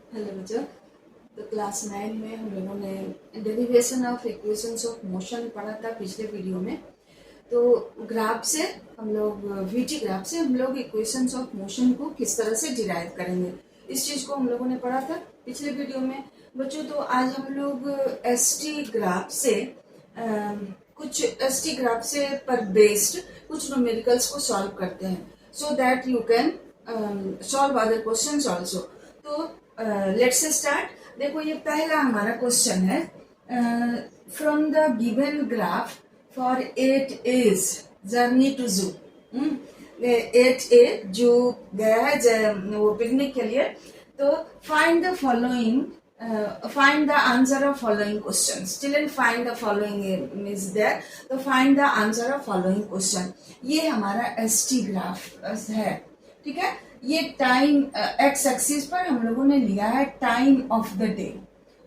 Hello बच्चों। तो class 9 में हम लोगों ने derivation of equations of motion पढ़ा था पिछले वीडियो में। तो ग्राफ से हम लोग वीटी ग्राफ से हम लोग इक्वेशंस ऑफ मोशन को किस तरह से डिराइव करेंगे, इस चीज को हम लोगों ने पढ़ा था पिछले वीडियो में बच्चों। तो आज हम लोग एसटी ग्राफ से कुछ एसटी ग्राफ से पर बेस्ड कुछ न्यूमेरिकल्स को सॉल्व करते हैं, so that you can solve other questions also. तो लेट्स स्टार्ट। देखो ये पहला हमारा क्वेश्चन है। From the given graph for 8 journey to zoo. 8 जू गया है वो पिकनिक के लिए। तो find the following, find the answer of following questions. Children, find the following is there. तो find the answer of following question. ये हमारा एसटी ग्राफ है, ठीक है। ये टाइम एक्स एक्सिस पर हम लोगों ने लिया है टाइम ऑफ द डे,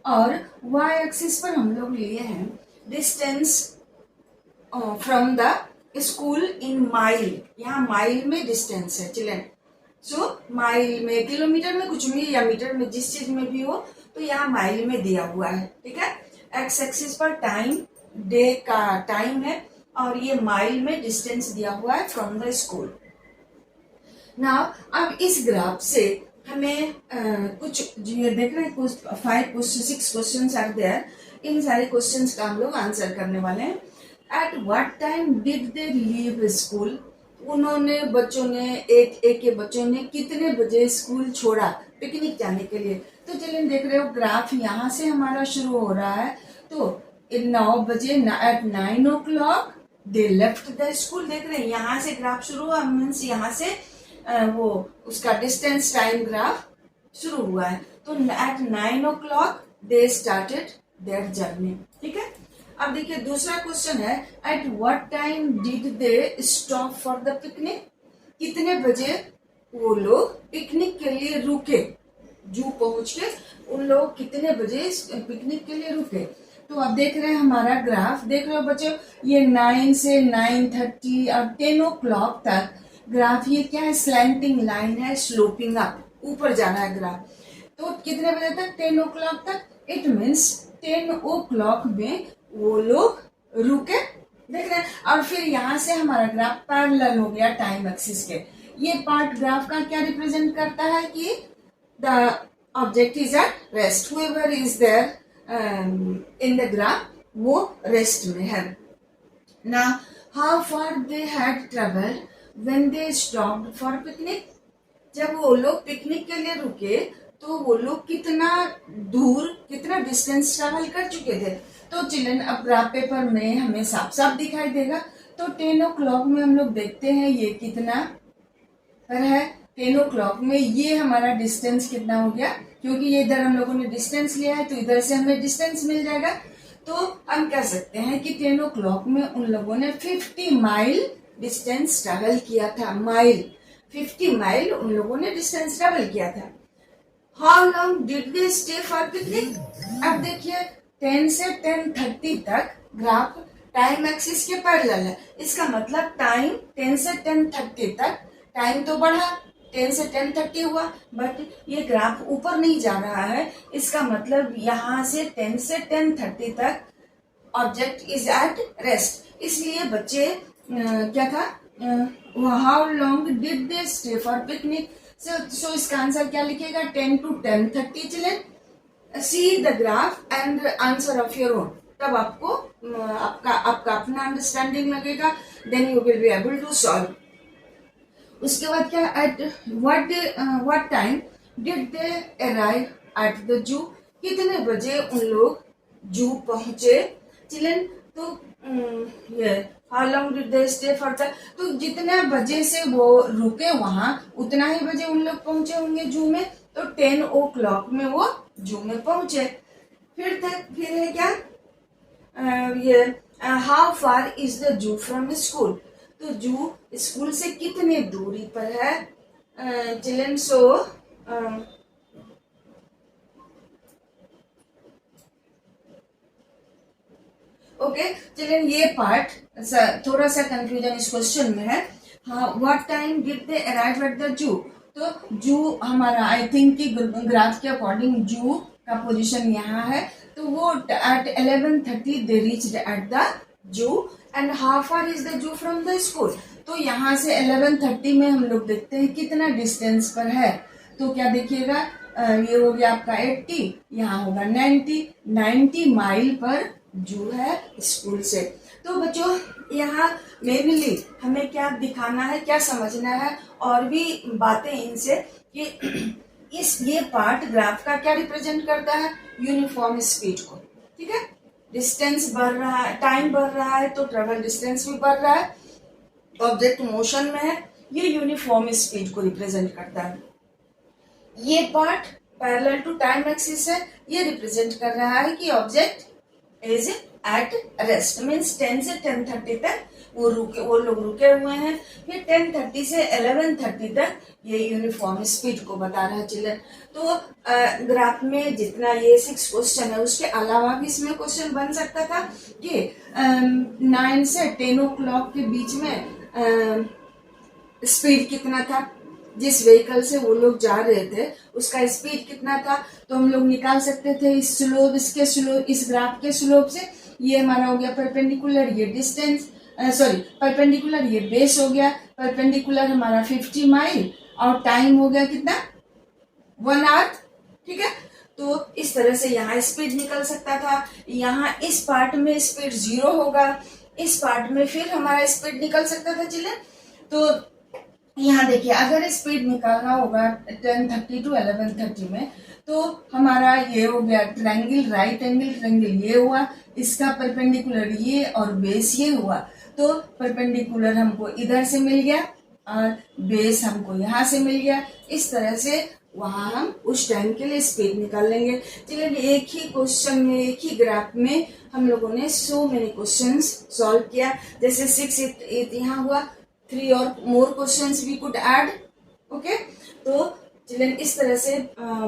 और वाई एक्सिस पर हम लोग लिए हैं distance from the school in mile. यहाँ माइल में डिस्टेंस है चिल्ड्रन। सो माइल में, किलोमीटर में कुछ भी, या मीटर में, जिस चीज में भी हो, तो यहाँ माइल में दिया हुआ है, ठीक है। एक्स एक्सिस पर टाइम, डे का टाइम है, और ये माइल में डिस्टेंस दिया हुआ है फ्रॉम द स्कूल। नाउ अब इस ग्राफ से हमें कुछ ये देख रहे हैं, कुछ 6 क्वेश्चन आर देयर। इन सारे क्वेश्चंस का हम लोग आंसर करने वाले हैं। Eight what time did they leave school? उन्होंने, बच्चों ने, एक के बच्चों ने कितने बजे स्कूल छोड़ा पिकनिक जाने के लिए? तो चलिए देख रहे हो ग्राफ यहाँ से हमारा शुरू हो रहा है। तो 9 बजे, at 9 o'clock they left the school. देख रहे हैं यहाँ से ग्राफ शुरू हुआ, मीन्स यहाँ से वो उसका डिस्टेंस टाइम ग्राफ शुरू हुआ है। तो at 9 o'clock they started their journey, ठीक है। अब देखिए दूसरा क्वेश्चन है, at what time did they stop for the picnic? कितने बजे वो लोग पिकनिक के लिए रुके? जू पहुंच के उन लोग कितने बजे पिकनिक के लिए रुके? तो अब देख रहे हैं हमारा ग्राफ, देख रहे हो बच्चों, ये 9 से 9:30 और 10 o'clock तक ग्राफ, ये क्या है, स्लैंटिंग लाइन है, स्लोपिंग अप, ऊपर जा रहा है ग्राफ। तो कितने बजे तक? 10 o'clock तक। इट मीन्स 10 o'clock में वो लोग रुके, देख रहे हैं। और फिर यहाँ से हमारा ग्राफ पैरेलल हो गया टाइम एक्सिस के। ये पार्ट ग्राफ का क्या रिप्रेजेंट करता है कि the object is at rest, however is there in the graph वो रेस्ट में है। ना how far they had travelled when they stopped for picnic? जब वो लोग पिकनिक के लिए रुके तो वो लोग कितना दूर, कितना डिस्टेंस ट्रेवल कर चुके थे? तो चिल्ड्रन अब ग्राफ पेपर में हमें साफ साफ दिखाई देगा। तो 10 o'clock में हम लोग देखते हैं ये कितना पर है। 10 o'clock में ये हमारा डिस्टेंस कितना हो गया, क्योंकि ये इधर हम लोगों ने डिस्टेंस लिया है तो इधर से हमें डिस्टेंस मिल जाएगा। तो हम कह सकते हैं कि 10 o'clock में उन लोगों ने 50 माइल डिस्टेंस ट्रेवल किया था। माइल, 50 माइल उन लोगों ने डिस्टेंस ट्रेवल किया था। How long did they stay for picnic? अब देखिए 10 से 10:30 तक ग्राफ टाइम एक्सिस के पैरेलल है। इसका मतलब टाइम 10 से 10:30 तक टाइम तो बढ़ा, 10 से 10:30 हुआ, बट ये ग्राफ ऊपर नहीं जा रहा है। इसका मतलब यहाँ से 10 से 10:30 तक ऑब्जेक्ट इज एट रेस्ट। इसलिए बच्चे क्या था, how long did they stay for picnic? So इसका आंसर क्या लिखेगा? 10 to 10:30। चले see the graph and answer of your own, तब आपको आपका अपना अंडरस्टैंडिंग लगेगा, then you will be able to solve. उसके बाद क्या, at what time did they arrive at the zoo? कितने बजे उन लोग जू पहुंचे? चिल्ड्रन, तो ये how long did they stay for the, तो जितने बजे से वो रुके वहां उतना ही बजे उन लोग पहुंचे होंगे जू में। तो 10 o'clock में वो जू में पहुंचे। फिर है क्या, ये how far is the zoo from school? तो जू स्कूल से कितने दूरी पर है? चिल्ड्रन, सो ओके चिल्ड्रन, ये पार्ट थोड़ा सा कंफ्यूजन इस क्वेश्चन में है। हाँ, what time did they arrive at the zoo? तो जू हमारा आई थिंक कि ग्राफ के अकॉर्डिंग जू का पोजीशन यहाँ है, तो वो at 11:30 they reached at the zoo and how far is the zoo from the school. तो यहाँ से 11:30 में हम लोग देखते हैं कितना डिस्टेंस पर है। तो क्या देखिएगा, ये हो गया आपका 80, यहाँ होगा 90 माइल पर जू है स्कूल से। तो बच्चों यहाँ मेनली हमें क्या दिखाना है, क्या समझना है, और भी बातें इनसे कि ये पार्ट ग्राफ का क्या रिप्रेजेंट करता है, यूनिफॉर्म स्पीड को। ठीक है, डिस्टेंस बढ़ रहा है, टाइम बढ़ रहा है तो ट्रेवल डिस्टेंस भी बढ़ रहा है, ऑब्जेक्ट मोशन में है, ये यूनिफॉर्म स्पीड को रिप्रेजेंट करता है। ये part parallel to time axis है, ये रिप्रेजेंट कर रहा है कि object is at rest, means 10 से 10:30 तक वो लोग रुके हुए हैं। फिर 10:30 से 11:30 तक ये यूनिफॉर्म स्पीड को बता रहा है चिल्ड्रन। तो ग्राफ में जितना ये 6 क्वेश्चन है, उसके अलावा भी इसमें क्वेश्चन बन सकता था कि 9 से 10 o'clock के बीच में स्पीड कितना था, जिस व्हीकल से वो लोग जा रहे थे उसका स्पीड कितना था। तो हम लोग निकाल सकते थे इस स्लोप, इसके स्लोप, इस ग्राफ के स्लोप से। ये हमारा हो गया परपेंडिकुलर, ये डिस्टेंस परपेंडिकुलर, ये बेस हो गया। परपेंडिकुलर हमारा 50 माइल और टाइम हो गया कितना, 1 आवर। ठीक है, तो इस तरह से यहाँ स्पीड निकल सकता था। यहाँ इस पार्ट में स्पीड 0 होगा, इस पार्ट में फिर हमारा स्पीड निकल सकता था चिल्ड्रन। तो यहाँ देखिए, अगर स्पीड निकालना होगा 10:30 to 11:30 में, तो हमारा ये हो गया ट्रायंगल, राइट एंगल ट्रायंगल ये हुआ, इसका परपेंडिकुलर ये और बेस ये हुआ। तो परपेंडिकुलर हमको इधर से मिल गया और बेस हमको यहाँ से मिल गया। इस तरह से वहां हम उस टाइम के लिए स्पीड निकाल लेंगे। चलिए, एक ही क्वेश्चन में, एक ही ग्राफ में हम लोगों ने सो मेनी क्वेश्चन सॉल्व किया। जैसे 6 यहाँ हुआ, 3 और more questions we could add. Okay, तो चिल्ड्रन इस तरह से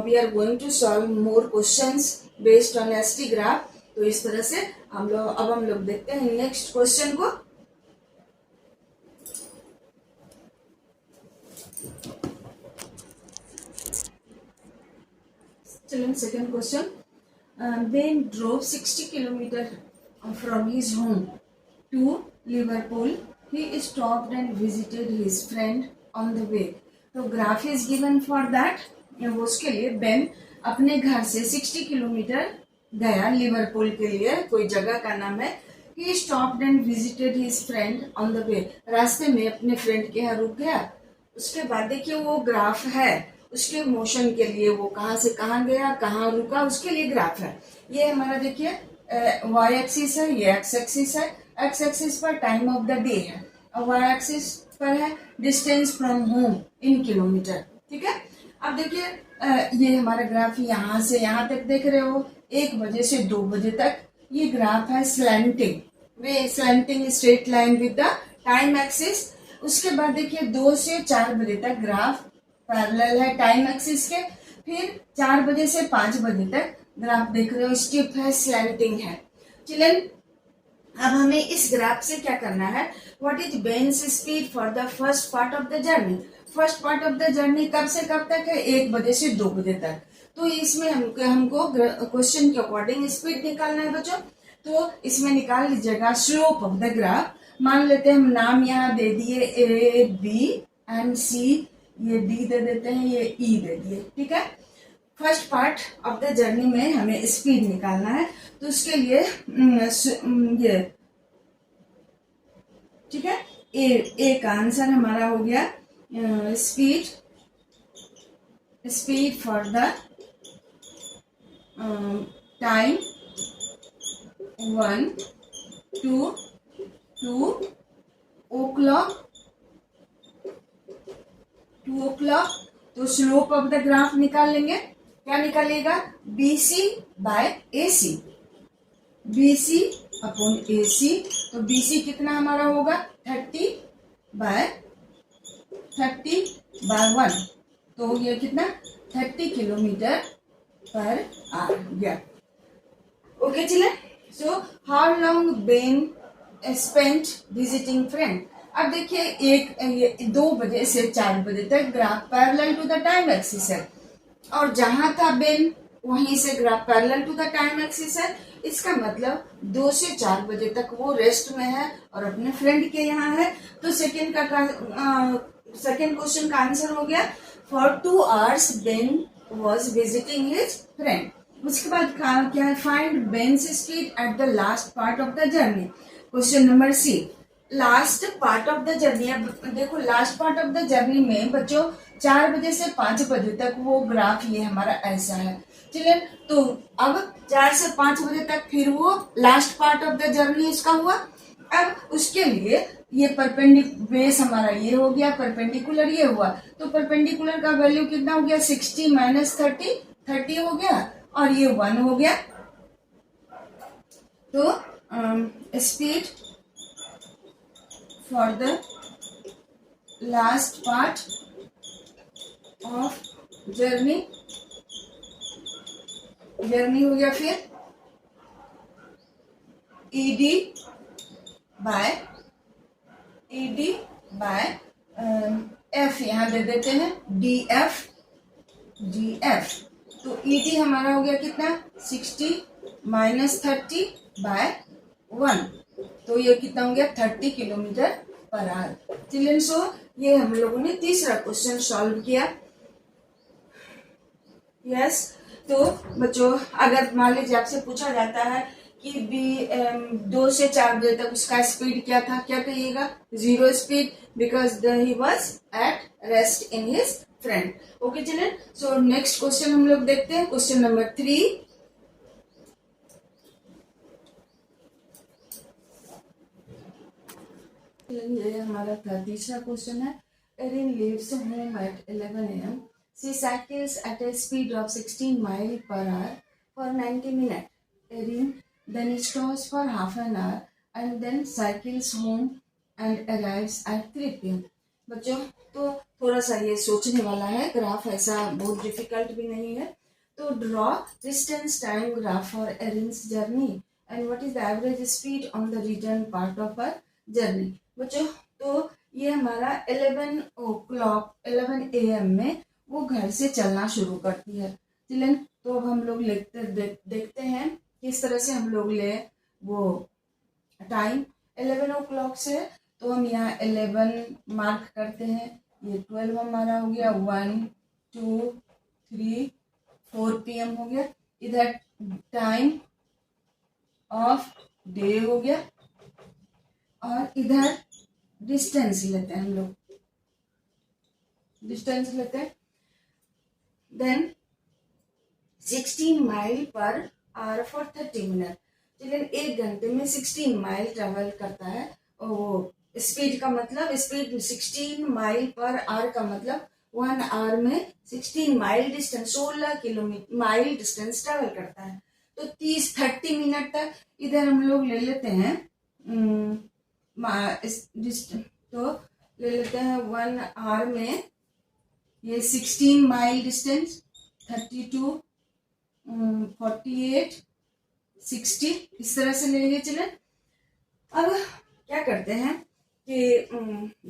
we are going to solve more questions based on S T graph. तो इस तरह से हम लोग देखते हैं नेक्स्ट क्वेश्चन को। Children second question, Ben drove 60 kilometers from his home to Liverpool. He stopped and visited his friend on the way. तो graph is given for that. उसके लिए बेन अपने घर से 60 किलोमीटर गया लिवरपूल के लिए, कोई जगह का नाम है। He stopped and visited his friend on the way. रास्ते में अपने फ्रेंड के यहाँ रुक गया। उसके बाद देखिए वो ग्राफ है, उसके मोशन के लिए वो कहाँ से कहाँ गया, कहाँ रुका, उसके लिए ग्राफ है। ये हमारा देखिए वाई एक्सिस है, ये एक्स एक्सिस है। एक्स एक्सिस पर टाइम ऑफ द डे है और वाई एक्सिस पर है distance from home in kilometre. ठीक है, अब देखिए ये हमारा ग्राफ यहाँ से यहाँ तक देख रहे हो, 1 बजे से 2 बजे तक ये ग्राफ है slanting, way slanting straight line with the time axis. उसके बाद देखिए 2 से 4 बजे तक ग्राफ पैरेलल है टाइम एक्सिस के। फिर 4 बजे से 5 बजे तक ग्राफ देख रहे हो स्टिफ है, स्लैंटिंग है। चिल्ड्रन अब हमें इस ग्राफ से क्या करना है, व्हाट इज बेन्स speed for the first part of the journey. First part of the journey कब से कब तक है, 1 बजे से 2 बजे तक। तो इसमें हमको क्वेश्चन के अकॉर्डिंग स्पीड निकालना है बच्चों। तो इसमें निकाल लीजिएगा स्लोप ऑफ द ग्राफ। मान लेते हैं हम नाम यहाँ दे दिए ए बी एंड सी, ये डी दे देते हैं, ये ई दे दिए। ठीक है, first part of the journey में हमें स्पीड निकालना है। तो उसके लिए ये ठीक है, ए का आंसर हमारा हो गया speed for the time 1 to 2 o'clock। तो स्लोप ऑफ द ग्राफ निकाल लेंगे। क्या निकालेगा, BC by AC, BC upon AC। तो BC कितना हमारा होगा 30 बाय 1। तो ये कितना 30 किलोमीटर पर आवर गया। Okay children, so how long Ben spent visiting friend. अब देखिए ये 2 बजे से 4 बजे तक graph parallel to the time axis है, और जहां था बेन वहीं से graph parallel to the time axis है। इसका मतलब 2 से 4 बजे तक वो रेस्ट में है और अपने फ्रेंड के यहाँ है। तो सेकंड क्वेश्चन का आंसर हो गया, for 2 hours Ben was visiting his friend. उसके बाद क्या है, find Ben's speed at the last part of the journey. Question number C, last part of the journey. अब देखो last part of the journey में बच्चों 4 बजे से 5 बजे तक वो ग्राफ ये हमारा ऐसा है। चलिए, तो अब 4 से 5 बजे तक फिर वो last part of the journey इसका हुआ। अब उसके लिए ये बेस हमारा ये हो गया, परपेंडिकुलर ये हुआ, तो परपेंडिकुलर का वैल्यू कितना हो गया, 60 माइनस 30 हो गया, और ये 1 हो गया। तो speed for the last part of journey हो गया, फिर ईडी बाय एफ यहां दे देते हैं, डी एफ। तो ईडी हमारा हो गया कितना, 60 माइनस 30 बाय 1, तो ये कितना हो गया 30 किलोमीटर पर आवर। चिल्ड्रन, सो ये हम लोगों ने तीसरा क्वेश्चन सॉल्व किया। यस, तो बच्चों अगर मान लीजिए आपसे पूछा जाता है कि 2 से 4 बजे तक उसका स्पीड क्या था, क्या कहिएगा, 0 speed, because he was at rest in his friend. Okay children, so next question हम लोग देखते हैं, क्वेश्चन नंबर 3। ये हमारा तीसरा क्वेश्चन है। Erin leaves home at 11 AM. She cycles at a speed of 16 miles per hour for 90 minutes. Erin then stops for half an hour and then cycles home and arrives at 3 PM. बच्चों तो थोड़ा सा ये सोचने वाला है, graph ऐसा बहुत डिफिकल्ट भी नहीं है। तो draw distance time graph for arenes journey and what is the average speed on the return part of a journey. बच्चों तो ये हमारा 11 AM में वो घर से चलना शुरू करती है। चिल्ड्रन, तो अब हम लोग देखते हैं किस तरह से हम लोग ले वो टाइम 11 o'clock से। तो हम यहाँ 11 मार्क करते हैं, ये 12 हमारा हो गया, 1 2 3 4 PM हो गया। इधर टाइम ऑफ डे हो गया, और इधर डिस्टेंस लेते हैं, हम लोग डिस्टेंस लेते हैं। Then 16 mile per hour for 30 minute. चलिए, 1 घंटे में 16 माइल ट्रेवल करता है, और वो स्पीड का मतलब, स्पीड 16 माइल पर आवर का मतलब 1 आवर में 16 mile distance, 16 kilometre mile distance travel करता है। तो 30 मिनट तक इधर हम लोग ले लेते हैं, तो ले लेते हैं 1 आवर में ये 16 माइल डिस्टेंस, 32 48 60 इस तरह से ले लिए। चले, अब क्या करते हैं कि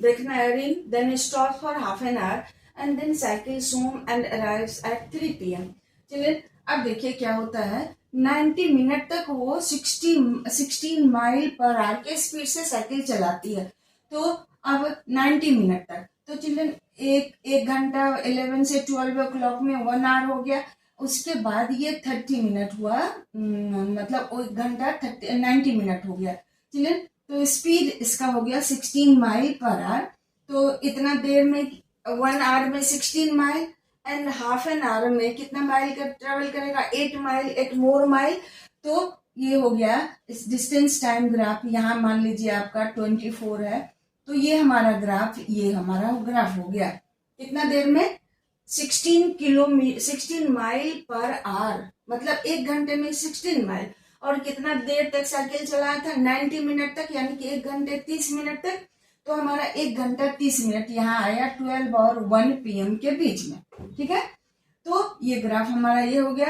देखना है, Erin then stop for half an hour and then cycles home and arrives at 3 PM। चलिए, अब देखिए क्या होता है, 90 मिनट तक वो 16 माइल पर आवर के स्पीड से साइकिल चलाती है। तो अब 90 मिनट तक, तो चिल्ड्रन एक घंटा 11 से 12 o'clock में 1 आवर हो गया। उसके बाद ये 30 मिनट हुआ, मतलब 1 घंटा 90 मिनट हो गया। चिल्ड्रन, तो स्पीड इसका हो गया 16 माइल पर आवर। तो इतना देर में 1 आवर में 16 mile and half an our में कितना माइल का ट्रेवल करेगा, 8 माइल, 8 मोर माइल। तो ये हो गया इस डिस्टेंस टाइम ग्राफ। यहाँ मान लीजिए आपका 24 है, तो ये हमारा ग्राफ हो गया कितना देर में, 16 माइल पर आवर, मतलब 1 घंटे में 16 माइल। और कितना देर तक साइकिल चलाया था, 90 मिनट तक, यानी कि 1 घंटे 30 मिनट तक। तो हमारा 1 घंटा 30 मिनट यहाँ आया 12 और 1 PM के बीच में। ठीक है, तो ये ग्राफ हमारा ये हो गया।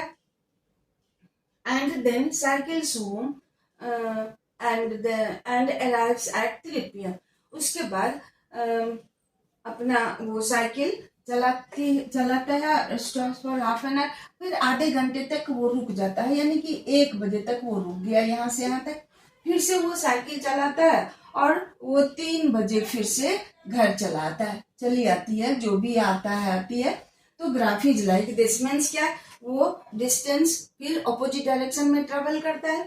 And then cycles home and arrives at 3 PM। उसके बाद अपना वो साइकिल चलाता है stop for half an hour, फिर आधे घंटे तक वो रुक जाता है, यानी कि 1 बजे तक वो रुक गया यहाँ से यहाँ तक। फिर से वो साइकिल चलाता है और वो 3 बजे फिर से घर चलाता है, चली आती है, जो भी आता है आती है। तो graph is like this means क्या, वो डिस्टेंस फिर ऑपोजिट डायरेक्शन में ट्रेवल करता है।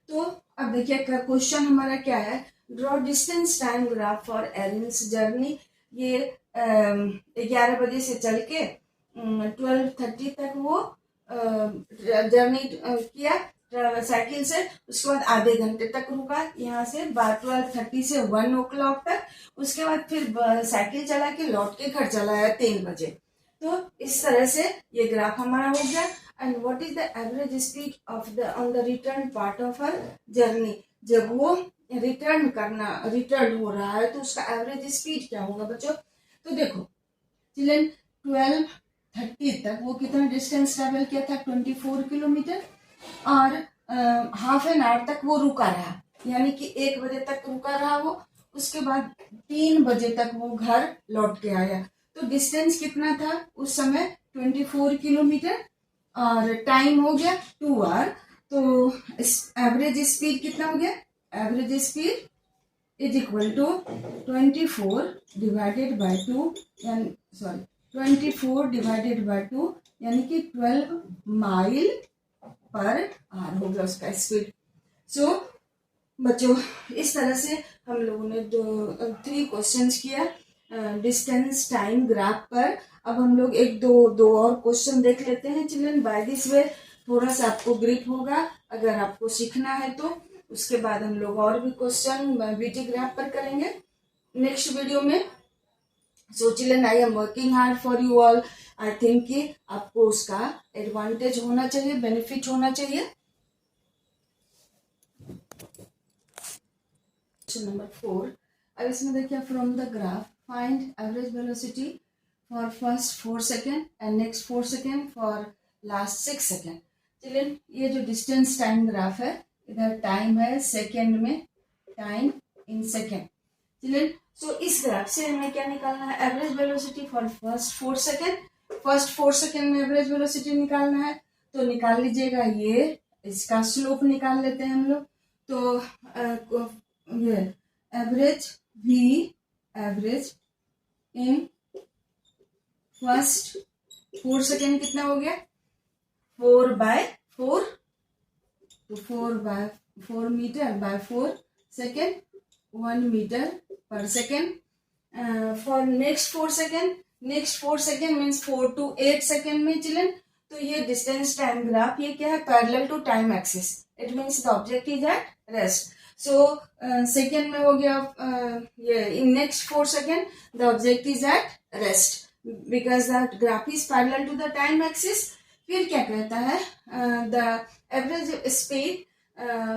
तो अब देखिए क्वेश्चन हमारा क्या है, draw distance time graph for arenes journey. ये 11 बजे से चल के 12:30 तक वो जर्नी किया साइकिल से, उसके बाद आधे घंटे तक रुका यहाँ से 12:30 से 1 o'clock तक, उसके बाद फिर साइकिल चला के लौट के घर चला आया 3 बजे। तो इस तरह से ये ग्राफ हमारा हो गया। And what is the average speed of the on the return part of her journey, जब वो रिटर्न हो रहा है तो उसका एवरेज स्पीड क्या होगा बच्चों। तो देखो चिल्ड्रन 12:30 तक वो कितना डिस्टेंस ट्रेवल किया था, 24 किलोमीटर, और हाफ एन आवर तक वो रुका रहा, यानी कि 1 बजे तक रुका रहा वो, उसके बाद 3 बजे तक वो घर लौट के आया। तो डिस्टेंस कितना था उस समय, 24 किलोमीटर, और टाइम हो गया 2 आवर। तो एवरेज स्पीड कितना हो गया, average speed is equal to 24 divided by 2, यानी 24 डिवाइडेड बाय 2, यानी कि 12 माइल पर आवर हो गया उसका स्पीड। सो बच्चों इस तरह से हम लोगों ने 3 क्वेश्चंस किया डिस्टेंस टाइम ग्राफ पर। अब हम लोग दो और क्वेश्चन देख लेते हैं चिल्ड्रन। बाय दिस वे थोड़ा सा आपको ग्रिप होगा अगर आपको सीखना है तो। उसके बाद हम लोग और भी क्वेश्चन बीटी ग्राफ पर करेंगे नेक्स्ट वीडियो में। So children I am working hard for you all. I think कि आपको उसका एडवांटेज होना चाहिए, बेनिफिट होना चाहिए। क्वेश्चन नंबर 4, अब इसमें देखिए from the graph find average velocity for first 4 second and next 4 second for last 6 second. Children ये जो डिस्टेंस टाइम ग्राफ है, इधर टाइम है सेकेंड में, time in second. Children so इस ग्राफ से हमें क्या निकालना है, average velocity for first 4 second. First 4 second में एवरेज वेलोसिटी निकालना है, तो निकाल लीजिएगा। ये इसका स्लोप निकाल लेते हैं हम लोग। तो ये average v average in first 4 second कितना हो गया, 4/4, तो 4 metre by 4 second, 1 metre per second. For next 4 second, next 4 second means 4 to 8 second में चिल्ड्रन। तो ये डिस्टेंस टाइम ग्राफ ये क्या है, parallel to time axis, it means the object is at rest. So second में हो गया ये in next 4 second the object is at rest because the graph is parallel to the time axis. फिर क्या कहता है, the average speed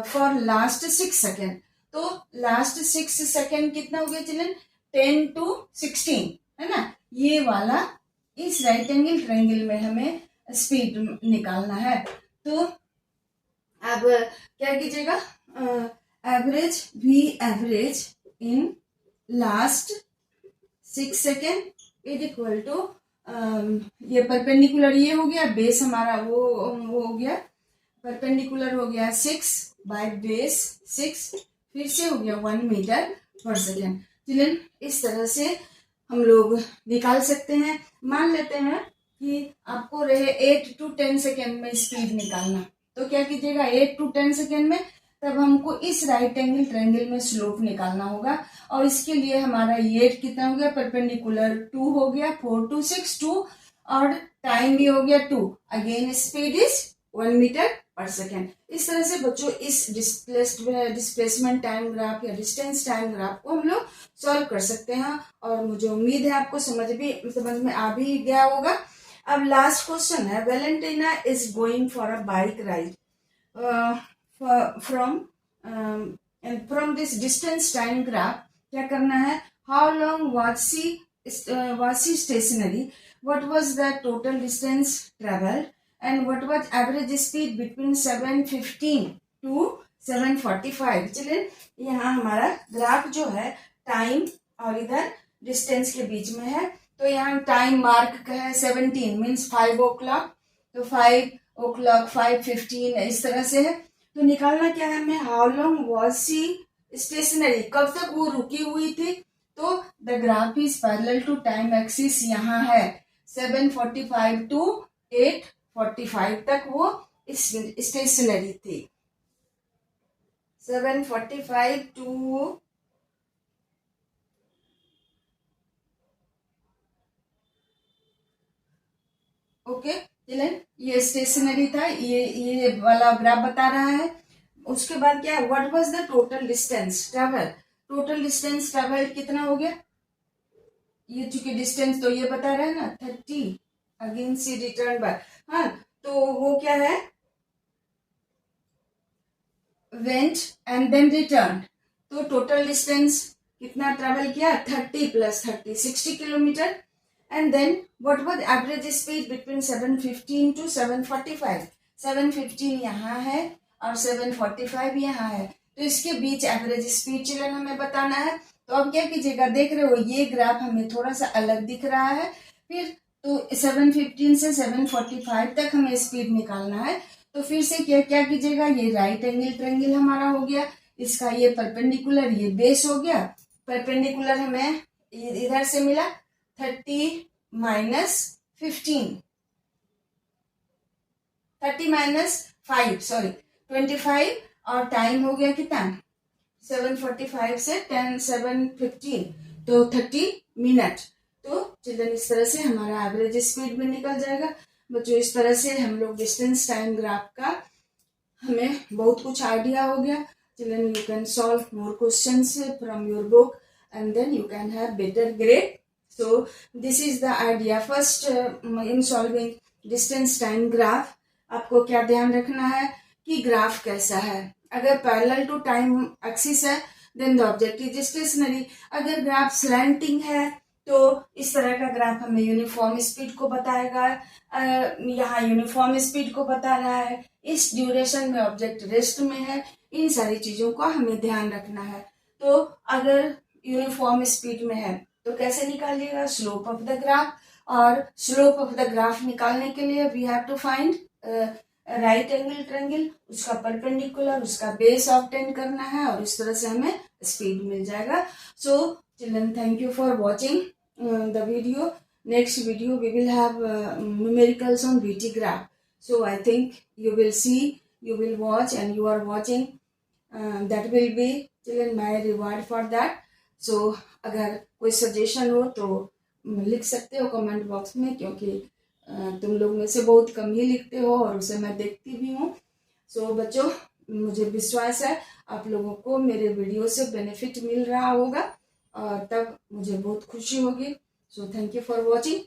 for last 6 second. तो last 6 second कितना हो गया चिल्ड्रन, 10 to 16 है ना। ये वाला इस राइट एंगल ट्रायंगल में हमें स्पीड निकालना है। तो अब क्या कीजिएगा, average v average in last 6 second is equal to ये परपेंडिकुलर ये हो गया, बेस हमारा वो हो गया, परपेंडिकुलर हो गया 6 बाय बेस 6, फिर से हो गया 1 मीटर पर सेकेंड। चिल्ड्रन इस तरह से हम लोग निकाल सकते हैं। मान लेते हैं कि आपको रहे 8 to 10 सेकेंड में स्पीड निकालना, तो क्या कीजिएगा 8 to 10 सेकेंड में तब हमको इस राइट एंगल ट्रायंगल में स्लोप निकालना होगा। और इसके लिए हमारा ये कितना हो गया, परपेंडिकुलर 2 हो गया, 4 to 6 2, और टाइम भी हो गया 2, again speed is 1 metre per second. इस तरह से बच्चों इस डिस्प्लेसमेंट टाइम ग्राफ या डिस्टेंस टाइम ग्राफ को हम लोग सॉल्व कर सकते हैं। और मुझे उम्मीद है आपको समझ में आ भी गया होगा। अब लास्ट क्वेश्चन है, Valentina is going for a bike ride from this distance time graph. क्या करना है, how long was she stationary, what was the total distance travelled, and what was average speed between 7:15 to 7:45। चलिए यहाँ हमारा graph जो है time और इधर डिस्टेंस के बीच में है। तो यहाँ टाइम मार्क का है 17 मीन्स 5 o'clock, तो 5 o'clock 5:15 इस तरह से है। तो निकालना क्या है हमें, how long was she stationary, कब तक वो रुकी हुई थी। तो the graph is parallel to time axis, यहाँ है 7:45 to 8:45 तक वो स्टेशनरी थी। 7:45 to ओके चिल्ड्रन, ये स्टेशनरी था, ये वाला ग्राफ बता रहा है। उसके बाद क्या, what was the total distance travel, total distance travel कितना हो गया, ये चूंकि डिस्टेंस तो ये बता रहा है ना 30, अगेन सी रिटर्न बाय, हाँ तो वो क्या है, वेंट एंड देन रिटर्न। तो टोटल डिस्टेंस कितना ट्रेवल किया, 30 + 30 60 kilometre. And then what was average speed between 7:15 to 7:45, 7:15 यहाँ है और 7:45 यहाँ है, तो इसके बीच एवरेज स्पीड चिल्ड्रन हमें बताना है। तो अब क्या कीजिएगा, देख रहे हो ये ग्राफ हमें थोड़ा सा अलग दिख रहा है, फिर तो 7:15 से 7:45 तक हमें स्पीड निकालना है। तो फिर से क्या क्या कीजिएगा, ये राइट एंगल ट्रायंगल हमारा हो गया, इसका ये परपेंडिकुलर ये बेस हो गया, परपेंडिकुलर हमें इधर से मिला 30 - 15, 30 - 5 सॉरी 25, और टाइम हो गया कितना 7:45 से 7:15, तो 30 मिनट। तो चिल्ड्रन इस तरह से हमारा एवरेज स्पीड भी निकल जाएगा। बच्चों इस तरह से हम लोग डिस्टेंस टाइम ग्राफ का हमें बहुत कुछ आइडिया हो गया। Children you can solve more questions from your book and then you can have better grade. So this is the idea. First in solving distance time graph, आपको क्या ध्यान रखना है कि ग्राफ कैसा है। अगर पैरेलल टू टाइम एक्सिस है then the object is stationary. अगर ग्राफ स्लैंटिंग है तो इस तरह का ग्राफ हमें यूनिफॉर्म स्पीड को बताएगा। यहाँ यूनिफॉर्म स्पीड को बता रहा है, इस ड्यूरेशन में ऑब्जेक्ट रेस्ट में है, इन सारी चीजों का हमें ध्यान रखना है। तो अगर यूनिफॉर्म स्पीड में है तो कैसे निकालिएगा, स्लोप ऑफ द ग्राफ, और स्लोप ऑफ द ग्राफ निकालने के लिए we have to find right angle triangle, उसका परपेंडिकुलर, उसका बेस ऑब्टेन करना है, और इस तरह से हमें स्पीड मिल जाएगा। So children thank you for watching the video. Next video we will have numericals on VT graph. So I think you will see, you will watch, and you are watching. That will be children my reward for that. So अगर कोई suggestion हो तो लिख सकते हो comment box में, क्योंकि तुम लोग में से बहुत कम ही लिखते हो और उसे मैं देखती भी हूँ। सो बच्चों मुझे विश्वास है आप लोगों को मेरे वीडियो से बेनिफिट मिल रहा होगा और तब मुझे बहुत खुशी होगी। So thank you for watching.